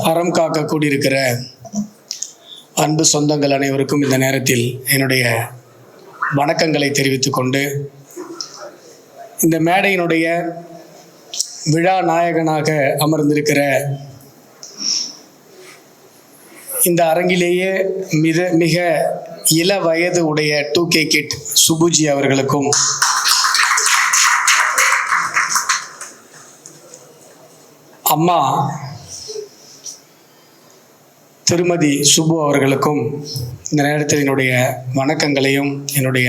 அறம் காக்க கூடியிருக்கிற அன்பு சொந்தங்கள் அனைவருக்கும் இந்த நேரத்தில் என்னுடைய வணக்கங்களை தெரிவித்துக் கொண்டு, இந்த மேடையினுடைய விழா நாயகனாக அமர்ந்திருக்கிற இந்த அரங்கிலேயே மிக இள வயது உடைய 2K கிட் சுபுஜி அவர்களுக்கும், அம்மா திருமதி சுபு அவர்களுக்கும் இந்த நேரத்தில் என்னுடைய வணக்கங்களையும் என்னுடைய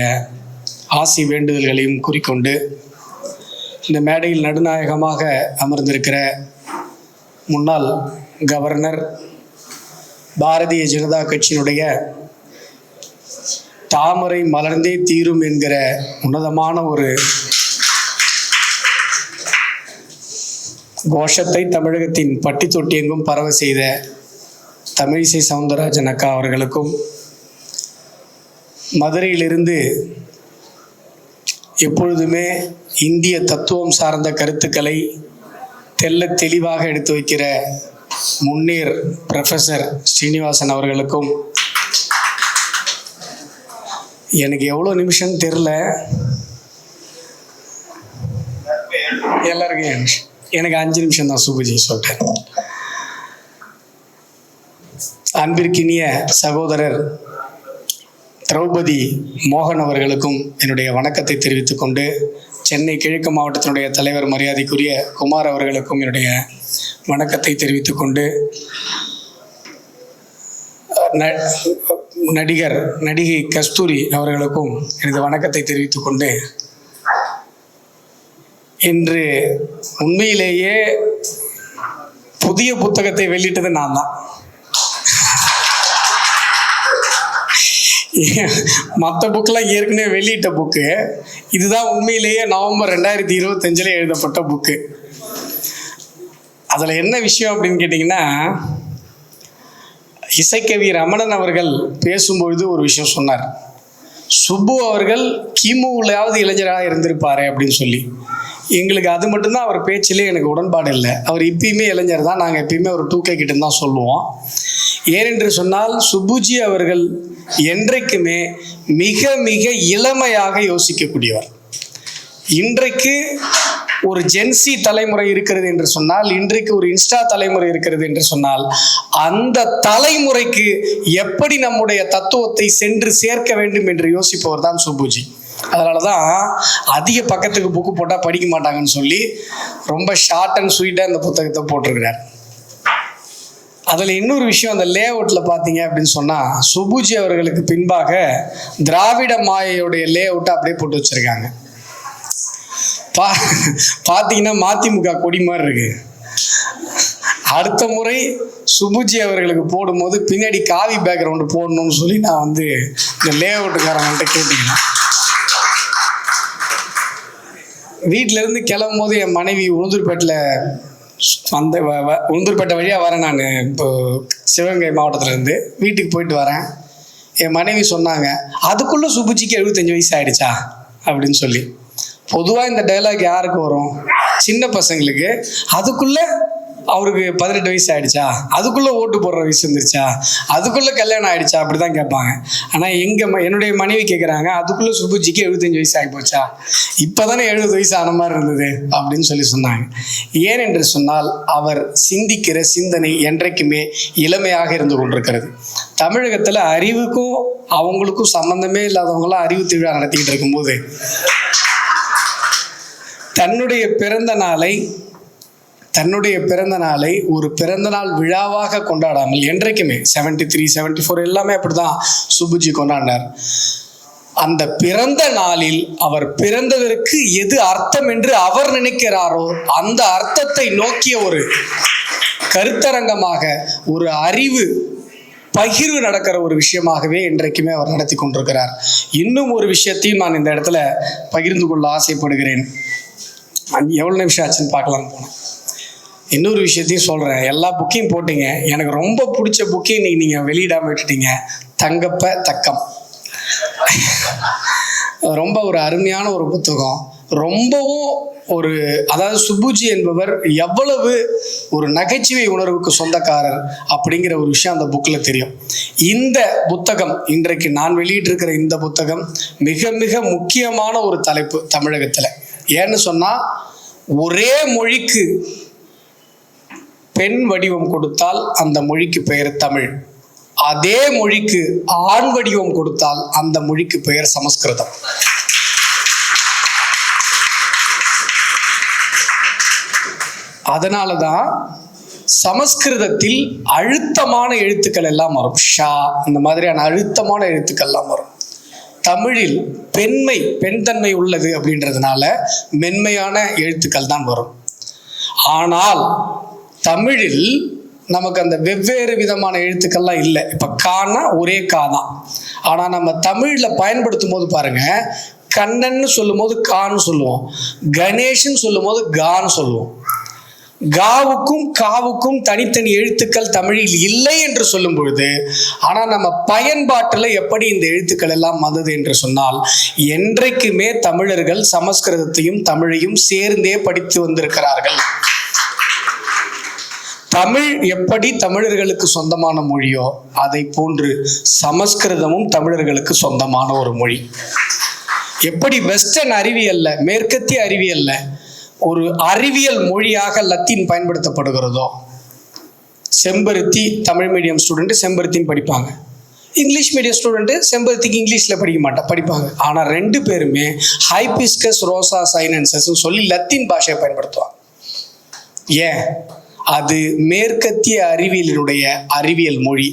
ஆசி வேண்டுதல்களையும் கூறிக்கொண்டு, இந்த மேடையில் நடுநாயகமாக அமர்ந்திருக்கிற முன்னாள் கவர்னர், பாரதிய ஜனதா கட்சியினுடைய தாமரை மலர்ந்தே தீரும் என்கிற உன்னதமான ஒரு கோஷத்தை தமிழகத்தின் பட்டி தொட்டி எங்கும் பரவ செய்த தமிழிசை சவுந்தரராஜன் அக்கா அவர்களுக்கும், மதுரையிலிருந்து எப்பொழுதுமே இந்திய தத்துவம் சார்ந்த கருத்துக்களை தெல்ல தெளிவாக எடுத்து வைக்கிற முன்னேர் ப்ரொஃபஸர் ஸ்ரீனிவாசன் அவர்களுக்கும், எனக்கு எவ்வளோ நிமிஷம் தெரில, எல்லாருக்கும் எனக்கு 5 நிமிஷம் தான் சுபுஜி சொல்லிட்டேன். அன்பிற்கினிய சகோதரர் திரௌபதி மோகன் அவர்களுக்கும் என்னுடைய வணக்கத்தை தெரிவித்துக் கொண்டு, சென்னை கிழக்கு மாவட்டத்தினுடைய தலைவர் மரியாதைக்குரிய குமார் அவர்களுக்கும் என்னுடைய வணக்கத்தை தெரிவித்துக் கொண்டு, நடிகை கஸ்தூரி அவர்களுக்கும் எனது வணக்கத்தை தெரிவித்துக் கொண்டு, இன்று உண்மையிலேயே புதிய புத்தகத்தை வெளியிட்டது நான் தான். மற்ற புக்கெலாம் ஏற்கனவே வெளியிட்ட புக்கு, இதுதான் உண்மையிலேயே நவம்பர் 2025 எழுதப்பட்ட புக்கு. அதில் என்ன விஷயம் அப்படின்னு கேட்டிங்கன்னா, இசைக்கவி ரமணன் அவர்கள் பேசும்பொழுது ஒரு விஷயம் சொன்னார். சுப்பு அவர்கள் கிமுலையாவது இளைஞராக இருந்திருப்பாரு அப்படின்னு சொல்லி. எங்களுக்கு அது மட்டும்தான் அவர் பேச்சிலே எனக்கு உடன்பாடு இல்லை. அவர் இப்பயுமே இளைஞர் தான். நாங்கள் எப்பயுமே ஒரு 2K கிட்ட தான் சொல்லுவோம். ஏனென்று சொன்னால், சுப்புஜி அவர்கள் என்றைக்குமே மிக மிக இளமையாக யோசிக்கக்கூடியவர். இன்றைக்கு ஒரு ஜென்சி தலைமுறை இருக்கிறது என்று சொன்னால், இன்றைக்கு ஒரு இன்ஸ்டா தலைமுறை இருக்கிறது என்று சொன்னால், அந்த தலைமுறைக்கு எப்படி நம்முடைய தத்துவத்தை சென்று சேர்க்க வேண்டும் என்று யோசிப்பவர் தான் சுப்புஜி. அதனால தான் அதிக பக்கத்துக்கு புக்கு போட்டால் படிக்க மாட்டாங்கன்னு சொல்லி ரொம்ப ஷார்ட் அண்ட் ஸ்வீட்டாக இந்த புத்தகத்தை போட்டிருக்கிறார். அதில் இன்னொரு விஷயம், அந்த லே அவுட்டில் பார்த்தீங்க அப்படின்னு சொன்னால், சுப்புஜி அவர்களுக்கு பின்பாக திராவிட மாயையுடைய லே அவுட்டை அப்படியே போட்டு வச்சுருக்காங்க. பார்த்தீங்கன்னா மதிமுக கொடி மாதிரி இருக்கு. அடுத்த முறை சுப்புஜி அவர்களுக்கு போடும்போது பின்னாடி காவி பேக்ரவுண்டு போடணும்னு சொல்லி நான் வந்து இந்த லே அவுட்டுக்காரங்கள்ட்ட கேட்டுக்கிறேன். வீட்டிலேருந்து கிளம்பும் போது என் மனைவி உளுந்தூர்பேட்டில் உளுந்தூர்பேட்டை வழியாக வரேன். நான் இப்போ சிவகங்கை மாவட்டத்திலேருந்து வீட்டுக்கு போயிட்டு வரேன். என் மனைவி சொன்னாங்க, அதுக்குள்ளே சுப்புஜிக்கு 75 வயசு ஆகிடுச்சா அப்படின்னு சொல்லி. பொதுவாக இந்த டைலாக் யாருக்கு வரும்? சின்ன பசங்களுக்கு. அதுக்குள்ளே அவருக்கு 18 வயசு ஆகிடுச்சா, அதுக்குள்ளே ஓட்டு போடுற வயசு வந்துருச்சா, அதுக்குள்ளே கல்யாணம் ஆகிடுச்சா, அப்படி தான் கேட்பாங்க. ஆனால் என்னுடைய மனைவி கேட்குறாங்க, அதுக்குள்ளே சுப்புஜிக்கு 75 வயசு ஆகி போச்சா, இப்போ தானே 70 வயசு ஆன மாதிரி இருந்தது அப்படின்னு சொல்லி சொன்னாங்க. ஏனென்று சொன்னால், அவர் சிந்திக்கிற சிந்தனை என்றைக்குமே இளமையாக இருந்து கொண்டிருக்கிறது. தமிழகத்தில் அறிவுக்கும் அவங்களுக்கும் சம்மந்தமே இல்லாதவங்களாம் அறிவு திருவிழா நடத்திக்கிட்டு இருக்கும்போது, தன்னுடைய பிறந்த நாளை ஒரு பிறந்தநாள் விழாவாக கொண்டாடாமல் என்றைக்குமே 73, 74 எல்லாமே அப்படிதான் சுப்புஜி கொண்டாடினார். அந்த பிறந்த நாளில் அவர் பிறந்ததற்கு எது அர்த்தம் என்று அவர் நினைக்கிறாரோ அந்த அர்த்தத்தை நோக்கிய ஒரு கருத்தரங்கமாக, ஒரு அறிவு பகிர்வு நடக்கிற ஒரு விஷயமாகவே இன்றைக்குமே அவர் நடத்தி கொண்டிருக்கிறார். இன்னும் ஒரு விஷயத்தையும் நான் இந்த இடத்துல பகிர்ந்து கொள்ள ஆசைப்படுகிறேன். எவ்வளோ நிமிஷம் ஆச்சுன்னு பார்க்கலான்னு போனேன். இன்னொரு விஷயத்தையும் சொல்கிறேன். எல்லா புக்கையும் போட்டீங்க, எனக்கு ரொம்ப பிடிச்ச புக்கையும் இன்னைக்கு நீங்கள் வெளியிடாமல் விட்டுட்டீங்க. தங்கப்ப தக்கம் ரொம்ப ஒரு அருமையான ஒரு புத்தகம். ரொம்பவும் ஒரு, அதாவது சுப்புஜி என்பவர் எவ்வளவு ஒரு நகைச்சுவை உணர்வுக்கு சொந்தக்காரர் அப்படிங்கிற ஒரு விஷயம் அந்த புக்கில் தெரியும். இந்த புத்தகம், இன்றைக்கு நான் வெளியிட்டிருக்கிற இந்த புத்தகம் மிக மிக முக்கியமான ஒரு தலைப்பு தமிழகத்தில். ஏன்னு சொன்னால், ஒரே மொழிக்கு பெண் வடிவம் கொடுத்தால் அந்த மொழிக்கு பெயர் தமிழ், அதே மொழிக்கு ஆண் வடிவம் கொடுத்தால் அந்த மொழிக்கு பெயர் சமஸ்கிருதம். அதனால தான் சமஸ்கிருதத்தில் அழுத்தமான எழுத்துக்கள் எல்லாம் வரும். ஷா, இந்த மாதிரியான அழுத்தமான எழுத்துக்கள் எல்லாம் வரும். தமிழில் பெண்மை, பெண் தன்மை உள்ளது அப்படின்றதுனால மென்மையான எழுத்துக்கள் தான் வரும். ஆனால் தமிழில் நமக்கு அந்த வெவ்வேறு விதமான எழுத்துக்கள்லாம் இல்லை. இப்போ கானா ஒரே கா தான். ஆனால் நம்ம தமிழில் பயன்படுத்தும் போது பாருங்க, கண்ணன்னு சொல்லும் போது கான்னு சொல்லுவோம், கணேஷ்ன்னு சொல்லும் போது கான்னு சொல்லுவோம். காவுக்கும் காவுக்கும் தனித்தனி எழுத்துக்கள் தமிழில் இல்லை என்று சொல்லும் பொழுது, ஆனால் நம்ம பயன்பாட்டில் எப்படி இந்த எழுத்துக்கள் எல்லாம் வந்தது என்று சொன்னால், என்றைக்குமே தமிழர்கள் சமஸ்கிருதத்தையும் தமிழையும் சேர்ந்தே படித்து வந்திருக்கிறார்கள். தமிழ் எப்படி தமிழர்களுக்கு சொந்தமான மொழியோ அதை போன்று சமஸ்கிருதமும் தமிழர்களுக்கு சொந்தமான ஒரு மொழி. எப்படி வெஸ்டர்ன் அறிவியல்ல, மேற்கத்திய அறிவியல்ல ஒரு அறிவியல் மொழியாக லத்தீன் பயன்படுத்தப்படுகிறதோ, செம்பருத்தி தமிழ் மீடியம் ஸ்டூடெண்ட் செம்பருத்தின்னு படிப்பாங்க, இங்கிலீஷ் மீடியம் ஸ்டூடெண்ட்டு செம்பருத்திக்கு இங்கிலீஷில் படிப்பாங்க. ஆனால் ரெண்டு பேருமே ஹைபிஸ்கஸ் ரோசா சைனன்சஸ் சொல்லி லத்தீன் பாஷையை பயன்படுத்துவாங்க. ஏன்? அது மேற்கத்திய அறிவியலினுடைய அறிவியல் மொழி.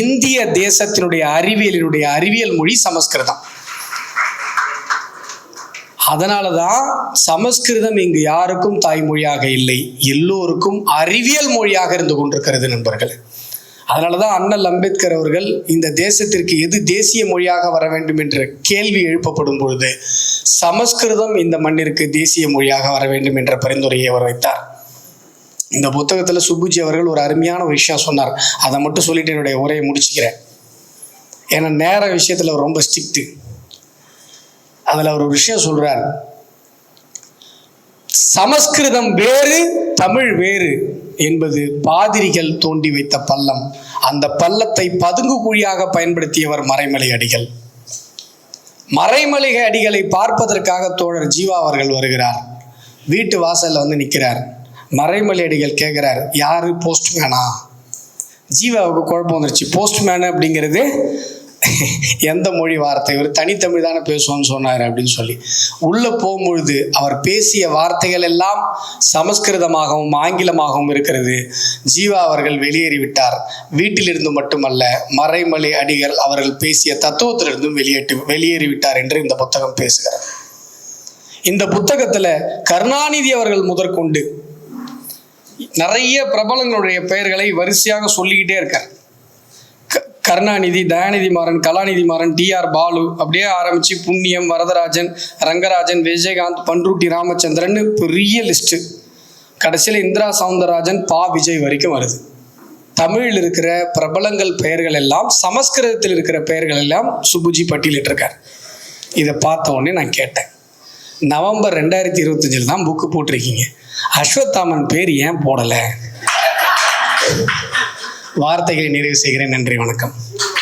இந்திய தேசத்தினுடைய அறிவியல் மொழி சமஸ்கிருதம். அதனால தான் சமஸ்கிருதம் இங்கு யாருக்கும் தாய்மொழியாக இல்லை, எல்லோருக்கும் அறிவியல் மொழியாக இருந்து கொண்டிருக்கிறது நண்பர்கள். அதனால தான் அண்ணல் அம்பேத்கர் அவர்கள் இந்த தேசத்திற்கு எது தேசிய மொழியாக வர வேண்டும் என்ற கேள்வி எழுப்பப்படும் பொழுது சமஸ்கிருதம் இந்த மண்ணிற்கு தேசிய மொழியாக வர வேண்டும் என்ற பரிந்துரையை அவர் வைத்தார். இந்த புத்தகத்தில் சுப்புஜி அவர்கள் ஒரு அருமையான ஒரு விஷயம் சொன்னார். அதை மட்டும் சொல்லிட்டு என்னுடைய உரையை முடிச்சுக்கிறேன். ஏன்னா நேர விஷயத்தில் அவர் ரொம்ப ஸ்ட்ரிக்ட்டு. அதில் அவர் ஒரு விஷயம் சொல்றார், சமஸ்கிருதம் வேறு தமிழ் வேறு என்பது பாதிரிகள் தோண்டி வைத்த பள்ளம். அந்த பள்ளத்தை பதுங்கு குழியாக பயன்படுத்தியவர் மறைமலை அடிகள். மறைமலை அடிகளை பார்ப்பதற்காக தோழர் ஜீவா அவர்கள் வருகிறார். வீட்டு வாசல்ல வந்து நிற்கிறார். மறைமலை அடிகள் கேட்குறார், யாரு போஸ்ட்மேனா? ஜீவாவுக்கு குழப்பம் வந்துருச்சு. போஸ்ட்மேனு அப்படிங்கிறது எந்த மொழி வார்த்தை? ஒரு தனித்தமிழ் தானே பேசுவோன்னு சொன்னார் அப்படின்னு சொல்லி உள்ளே போகும்பொழுது அவர் பேசிய வார்த்தைகள் எல்லாம் சமஸ்கிருதமாகவும் ஆங்கிலமாகவும் இருக்கிறது. ஜீவா அவர்கள் வெளியேறிவிட்டார். வீட்டிலிருந்து மட்டுமல்ல, மறைமலை அடிகள் அவர்கள் பேசிய தத்துவத்திலிருந்தும் வெளியேறிவிட்டார் என்று இந்த புத்தகம் பேசுகிறார். இந்த புத்தகத்தில் கருணாநிதி அவர்கள் முதற்கொண்டு நிறைய பிரபலங்களுடைய பெயர்களை வரிசையாக சொல்லிக்கிட்டே இருக்கார். கருணாநிதி, தயாநிதி மாறன், கலாநிதி மாறன், டிஆர் பாலு, அப்படியே ஆரம்பித்து புண்ணியம், வரதராஜன், ரங்கராஜன், விஜயகாந்த், பன்ருட்டி ராமச்சந்திரன், பெரிய லிஸ்ட்டு. கடைசியில் இந்திரா சவுந்தரராஜன், பா விஜய் வரைக்கும் வருது. தமிழில் இருக்கிற பிரபலங்கள் பெயர்கள் எல்லாம் சமஸ்கிருதத்தில் இருக்கிற பெயர்கள் எல்லாம் சுப்புஜி பட்டியலிட்டிருக்கார். இதை பார்த்த உடனே நான் கேட்டேன், நவம்பர் 2025 தான் புக்கு போட்டிருக்கீங்க, அஸ்வத்தாமன் பேர் ஏன் போடலை? வார்த்தைகளை நிறைவு செய்கிறேன். நன்றி, வணக்கம்.